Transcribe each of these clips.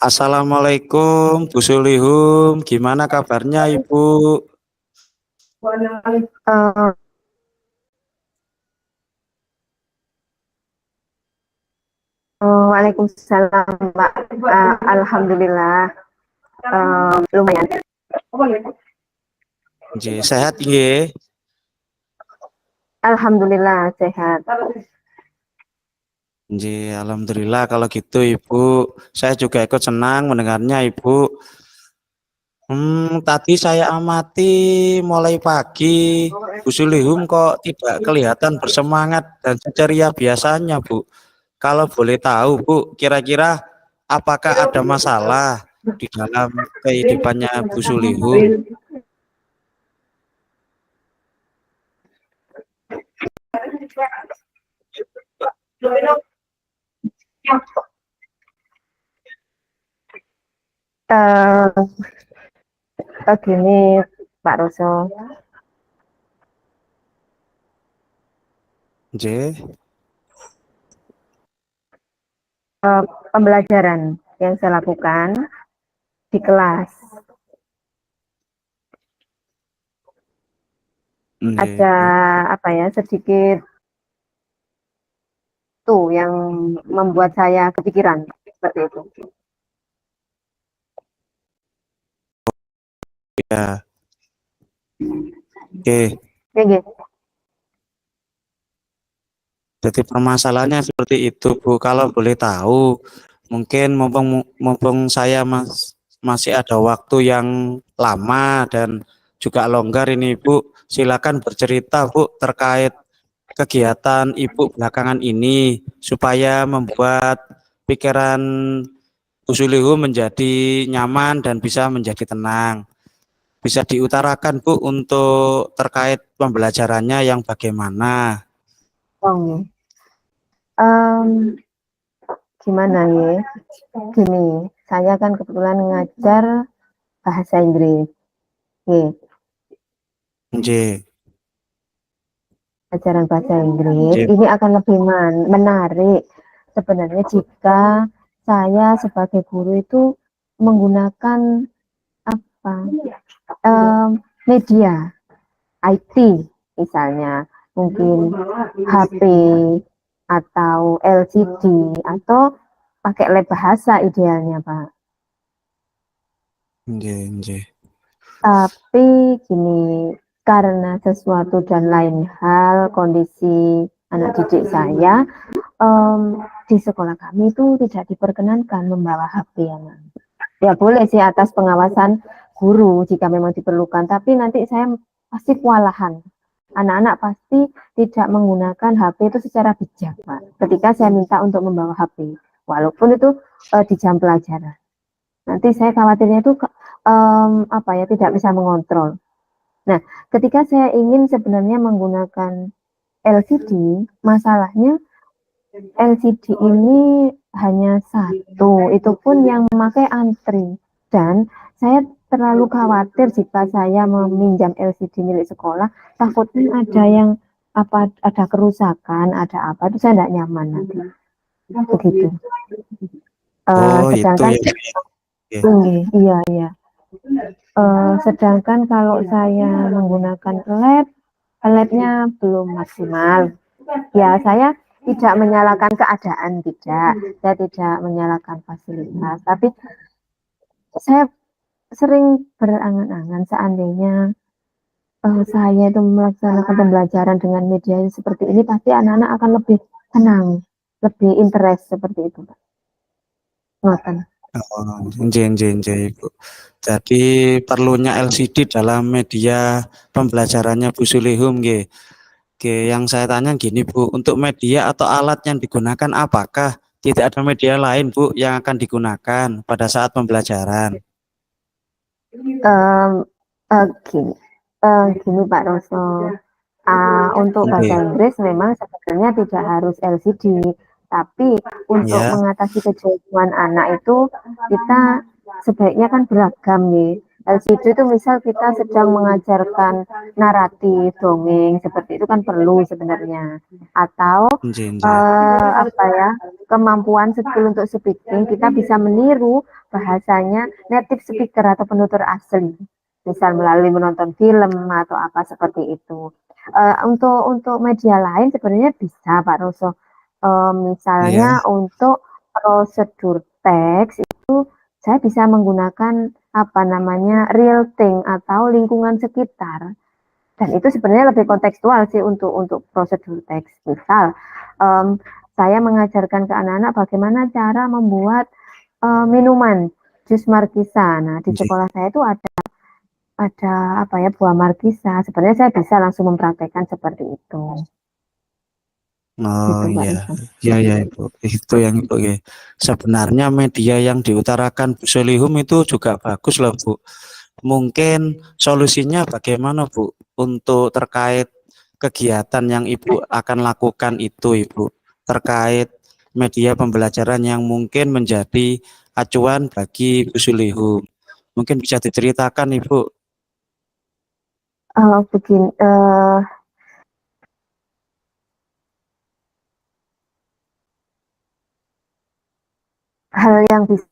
Assalamualaikum Bu Sulihum, gimana kabarnya Ibu? Eh, Waalaikumsalam, Mbak. Alhamdulillah, lumayan. Sehat nggih? Alhamdulillah sehat. Alhamdulillah kalau gitu Ibu. Saya juga ikut senang mendengarnya Ibu. Tadi saya amati mulai pagi Bu Sulihum kok tidak kelihatan bersemangat dan ceria biasanya Bu. Kalau boleh tahu Bu, kira-kira apakah ada masalah di dalam kehidupannya Bu Sulihum? Eh, Gini, Pak Roso, Nggih. pembelajaran yang saya lakukan di kelas ada Nggih. apa ya sedikit tuh yang membuat saya kepikiran seperti itu. Ya, oke. Ya, gitu. Jadi permasalahannya seperti itu, Bu. Kalau boleh tahu, mungkin mumpung saya masih ada waktu yang lama dan juga longgar ini, Bu. Silakan bercerita, Bu, terkait kegiatan Ibu belakangan ini supaya membuat pikiran Bu Sulihu menjadi nyaman dan bisa menjadi tenang. Bisa diutarakan, Bu, untuk terkait pembelajarannya yang bagaimana? Oh, em, gimana ya? Gini, saya kan kebetulan ngajar bahasa Inggris. Nih, Nggih. ajaran bahasa Inggris Nggih. ini akan lebih menarik sebenarnya jika saya sebagai guru itu menggunakan apa media IT, misalnya mungkin HP atau LCD atau pakai lab bahasa idealnya, Pak. Nggih, nggih. Tapi gini, karena sesuatu dan lain hal kondisi anak didik saya, di sekolah kami itu tidak diperkenankan membawa HP anak. Ya boleh sih atas pengawasan guru jika memang diperlukan, tapi nanti saya pasti kewalahan. Anak-anak pasti tidak menggunakan HP itu secara bijak, Pak. Ketika saya minta untuk membawa HP, walaupun itu di jam pelajaran. Nanti saya khawatirnya itu apa ya tidak bisa mengontrol. Nah, ketika saya ingin sebenarnya menggunakan LCD, masalahnya LCD ini hanya satu, itu pun yang memakai antri. Dan saya terlalu khawatir jika saya meminjam LCD milik sekolah, takutnya ada yang apa ada kerusakan, ada apa itu saya tidak nyaman nanti. Begitu. Oh, itu Sedangkan ya. Oke. iya iya. Sedangkan kalau saya menggunakan labnya belum maksimal. Ya, saya tidak menyalahkan keadaan, tidak. Saya tidak menyalahkan fasilitas, tapi saya sering berangan-angan seandainya saya itu melaksanakan pembelajaran dengan media seperti ini, pasti anak-anak akan lebih tenang, lebih interest seperti itu, Pak. Ngoten. Oh, nggih, nggih, nggih, Ibu. Jadi perlunya LCD dalam media pembelajarannya Bu Sulihum nggih. Oke, yang saya tanya gini Bu, untuk media atau alat yang digunakan apakah tidak ada media lain Bu yang akan digunakan pada saat pembelajaran? Um, Gini, gini Pak Roso. Untuk bahasa Nggih. Inggris memang sebenarnya tidak harus LCD, tapi untuk Ya. mengatasi kejauhan anak itu kita sebaiknya kan beragam nih. LCD itu misal kita sedang mengajarkan naratif, dongeng, seperti itu kan perlu sebenarnya. Atau Nggih, nggih. apa ya, kemampuan skill untuk speaking, kita bisa meniru bahasanya native speaker atau penutur asli. Misal melalui menonton film atau apa seperti itu. Untuk media lain sebenarnya bisa Pak Roso. Iya, Misalnya untuk prosedur teks itu saya bisa menggunakan apa namanya real thing atau lingkungan sekitar, dan itu sebenarnya lebih kontekstual sih untuk prosedur teks. Misal saya mengajarkan ke anak-anak bagaimana cara membuat minuman jus markisa. Nah, di nggih. sekolah saya itu ada apa ya, buah markisa. Sebenarnya saya bisa langsung mempraktekkan seperti itu. Oh Gitu Pak iya, Risa. iya ya Ibu. Itu yang Ibu ya. Sebenarnya media yang diutarakan Bu Solihum itu juga bagus loh Bu. Mungkin solusinya bagaimana Bu untuk terkait kegiatan yang Ibu akan lakukan itu Ibu, terkait media pembelajaran yang mungkin menjadi acuan bagi Bu Solihum. Mungkin bisa diceritakan Ibu. Begini, hal yang bisa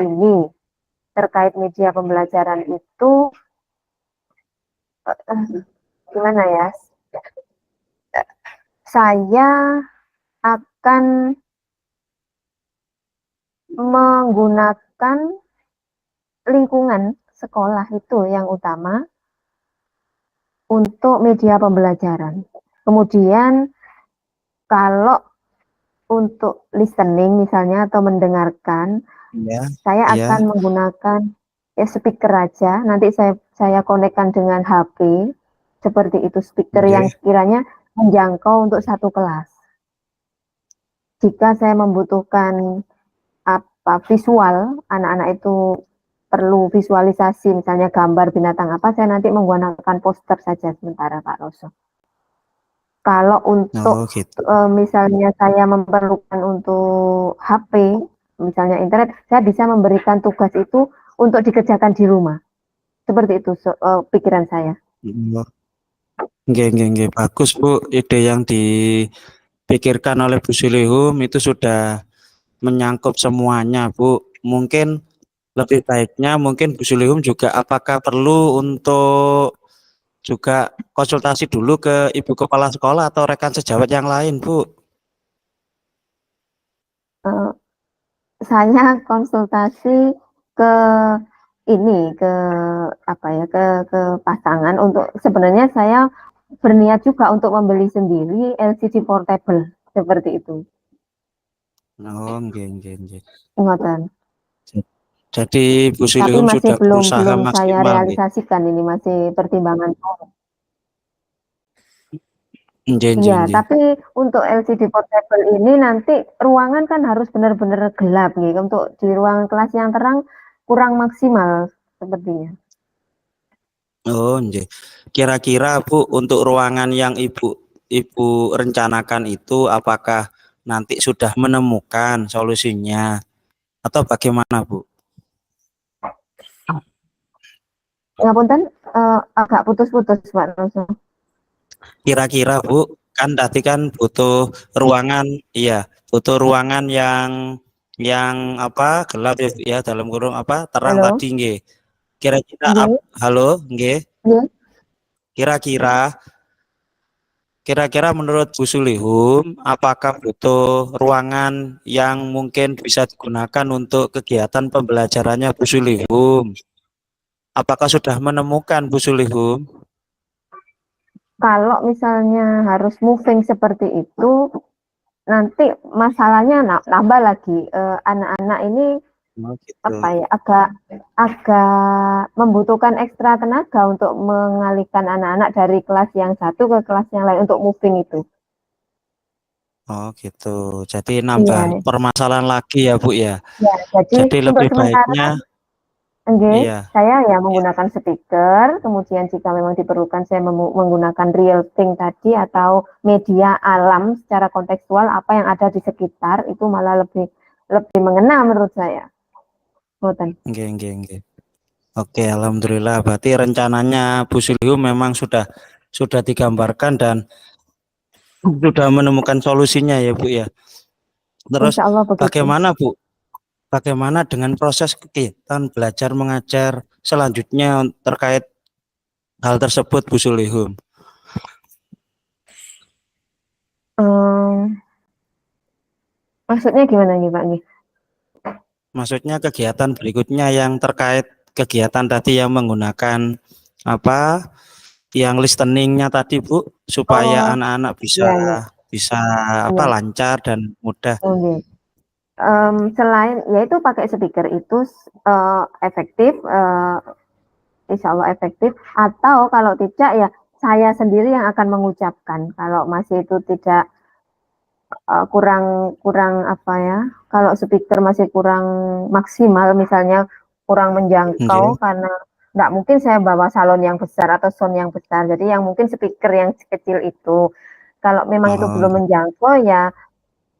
ini terkait media pembelajaran itu gimana ya? Saya akan menggunakan lingkungan sekolah itu yang utama untuk media pembelajaran. Kemudian kalau untuk listening misalnya atau mendengarkan, Iya, saya iya, akan menggunakan ya speaker aja. Nanti saya konekkan dengan HP seperti itu, speaker yang nggih. sekiranya menjangkau untuk satu kelas. Jika saya membutuhkan apa visual, anak-anak itu perlu visualisasi, misalnya gambar binatang apa, saya nanti menggunakan poster saja sementara Pak Roso. Kalau untuk Oh gitu. misalnya saya memerlukan untuk HP, misalnya internet, saya bisa memberikan tugas itu untuk dikerjakan di rumah. Seperti itu pikiran saya. Oh, nggih, nggih, nggih. Bagus Bu, ide yang dipikirkan oleh Bu Silihum itu sudah menyangkut semuanya Bu. Mungkin lebih baiknya mungkin Bu Silihum juga apakah perlu untuk juga konsultasi dulu ke Ibu Kepala Sekolah atau rekan sejawat yang lain Bu? Eh, saya konsultasi ke ini ke apa ya, ke pasangan, untuk sebenarnya saya berniat juga untuk membeli sendiri LCD portable seperti itu. Oh, nggih, nggih, nggih. Ngoten. Jadi Bu Tapi Silihum masih sudah belum berusaha belum saya maksimal nggih. realisasikan, ini masih pertimbangan. Nggih, nggih, Iya, nggih. tapi untuk LCD portable ini nanti ruangan kan harus benar-benar gelap nih. Untuk di ruangan kelas yang terang kurang maksimal sepertinya. Oh, nggih. Kira-kira Bu untuk ruangan yang Ibu rencanakan itu apakah nanti sudah menemukan solusinya atau bagaimana Bu? Ngapunten, agak putus-putus Pak Roso. Kira-kira Bu, kan tadi kan butuh ruangan, iya, butuh ruangan yang apa gelap ya, ya dalam kurung apa terang Halo, tadi nggih. Kira-kira nggih, halo nggih. nggih. Kira-kira Kira-kira menurut Bu Sulihum, apakah butuh ruangan yang mungkin bisa digunakan untuk kegiatan pembelajarannya Bu Sulihum? Apakah sudah menemukan Bu Sulihum? Kalau misalnya harus moving seperti itu, nanti masalahnya nambah lagi. Anak-anak ini Oh gitu. apa ya, agak agak membutuhkan ekstra tenaga untuk mengalihkan anak-anak dari kelas yang satu ke kelas yang lain untuk moving itu. Oh gitu. Jadi nambah Iya, permasalahan lagi ya Bu ya. ya. Jadi Jadi untuk lebih sementara, baiknya, enggak, iya, saya ya menggunakan speaker. Kemudian jika memang diperlukan, saya menggunakan real thing tadi atau media alam secara kontekstual, apa yang ada di sekitar itu malah lebih lebih mengena menurut saya. Boten. nggih, nggih, nggih. Oke, alhamdulillah. Berarti rencananya Bu Sulihum memang sudah digambarkan dan sudah menemukan solusinya ya Bu ya. Terus Insya Allah begitu. bagaimana Bu? Bagaimana dengan proses kegiatan belajar mengajar selanjutnya terkait hal tersebut Bu Sulihum? Em, Maksudnya gimana nih Pak? Nih? Maksudnya kegiatan berikutnya yang terkait kegiatan tadi yang menggunakan apa? Yang listeningnya tadi Bu, supaya Oh, anak-anak bisa iya, iya, bisa apa iya. lancar dan mudah. Oh, iya. Selain yaitu pakai speaker itu efektif, insya Allah efektif. Atau kalau tidak ya saya sendiri yang akan mengucapkan. Kalau masih itu tidak kurang kurang apa ya? Kalau speaker masih kurang maksimal, misalnya kurang menjangkau Oke. karena nggak mungkin saya bawa salon yang besar atau sound yang besar. Jadi yang mungkin speaker yang kecil itu. Kalau memang itu Oh, belum menjangkau ya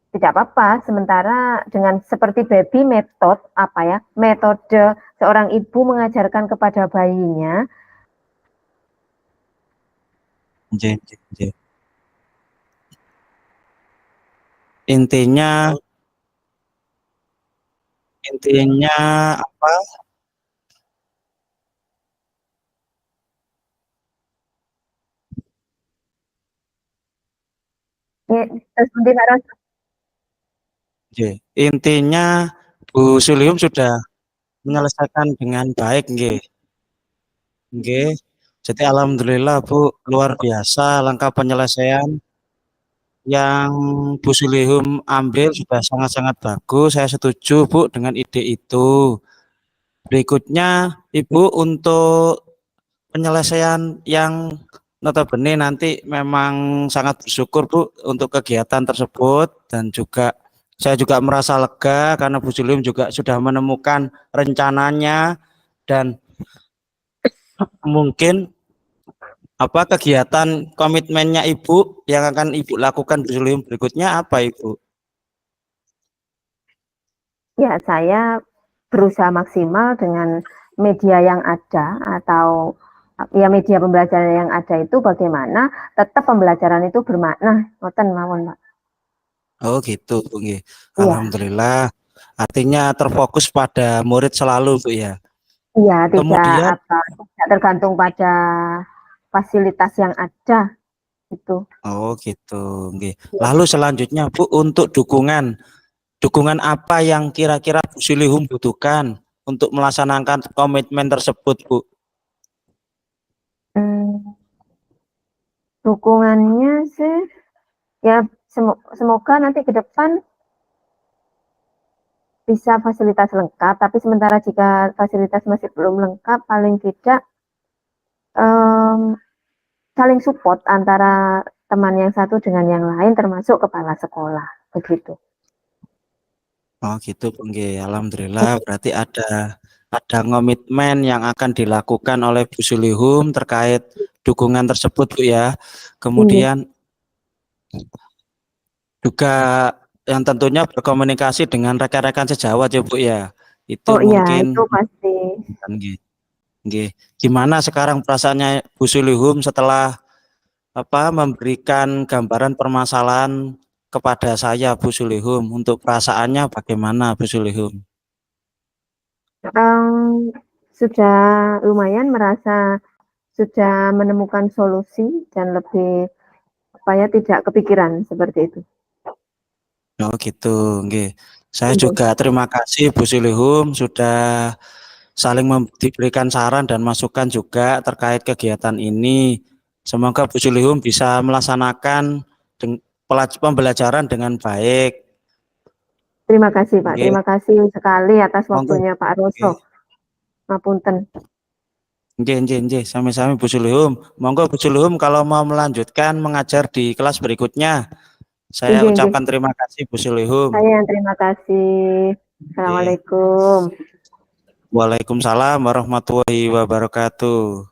tidak apa-apa. Sementara dengan seperti baby method apa ya? Metode seorang ibu mengajarkan kepada bayinya. oke, oke. Intinya intinya apa? Ya, seperti Pak Ros, Oke. Intinya Bu Sulium sudah menyelesaikan dengan baik, nggih. Nggih. Jadi alhamdulillah Bu, luar biasa langkah penyelesaian yang Bu Sulihum ambil sudah sangat-sangat bagus. Saya setuju Bu dengan ide itu. Berikutnya Ibu untuk penyelesaian yang notabene nanti memang sangat bersyukur Bu untuk kegiatan tersebut dan juga saya juga merasa lega karena Bu Sulihum juga sudah menemukan rencananya dan mungkin apa kegiatan komitmennya Ibu yang akan Ibu lakukan Bu Sulihum berikutnya apa Ibu? ya saya berusaha maksimal dengan media yang ada atau ya media pembelajaran yang ada itu bagaimana tetap pembelajaran itu bermakna. Ngoten mawon, Pak. Oh gitu Bu nggih. Iya, Alhamdulillah. Artinya terfokus pada murid selalu Bu ya. iya tidak Kemudian apa tidak tergantung pada fasilitas yang ada itu. oh gitu nggih. Ya. Lalu selanjutnya Bu untuk dukungan. Dukungan apa yang kira-kira Bu Silihum butuhkan untuk melaksanakan komitmen tersebut Bu? Hmm, dukungannya sih ya semoga nanti ke depan bisa fasilitas lengkap, tapi sementara jika fasilitas masih belum lengkap, paling tidak em, saling support antara teman yang satu dengan yang lain, termasuk kepala sekolah, begitu. Oh gitu Bu nggih. Alhamdulillah berarti ada komitmen yang akan dilakukan oleh Bu Silihum terkait dukungan tersebut Bu ya. Iya. Kemudian juga yang tentunya berkomunikasi dengan rekan-rekan sejawat ya Bu ya. Itu Oh iya, itu mungkin pasti. nggih. Nggih. Gimana sekarang perasaannya Bu Sulihum setelah apa memberikan gambaran permasalahan kepada saya Bu Sulihum? Untuk perasaannya bagaimana Bu Sulihum? Em, sudah lumayan merasa sudah menemukan solusi dan lebih apa ya tidak kepikiran seperti itu. Oh gitu, nggih. Saya Iya. juga terima kasih Bu Sulihum sudah saling diberikan saran dan masukan juga terkait kegiatan ini. Semoga Bu Sulihum bisa melaksanakan pembelajaran dengan baik. Terima kasih Pak, Nggih, terima kasih sekali atas monggo. waktunya Pak Roso. Nggih. Ngapunten. Nggih, nggih, nggih, sami-sami Bu Sulihum. Monggo Bu Sulihum kalau mau melanjutkan mengajar di kelas berikutnya. Saya Inggih, inggih. ucapkan terima kasih Bu Sulihum. Saya yang terima kasih. Nggih. Assalamualaikum. Waalaikumsalam warahmatullahi wabarakatuh.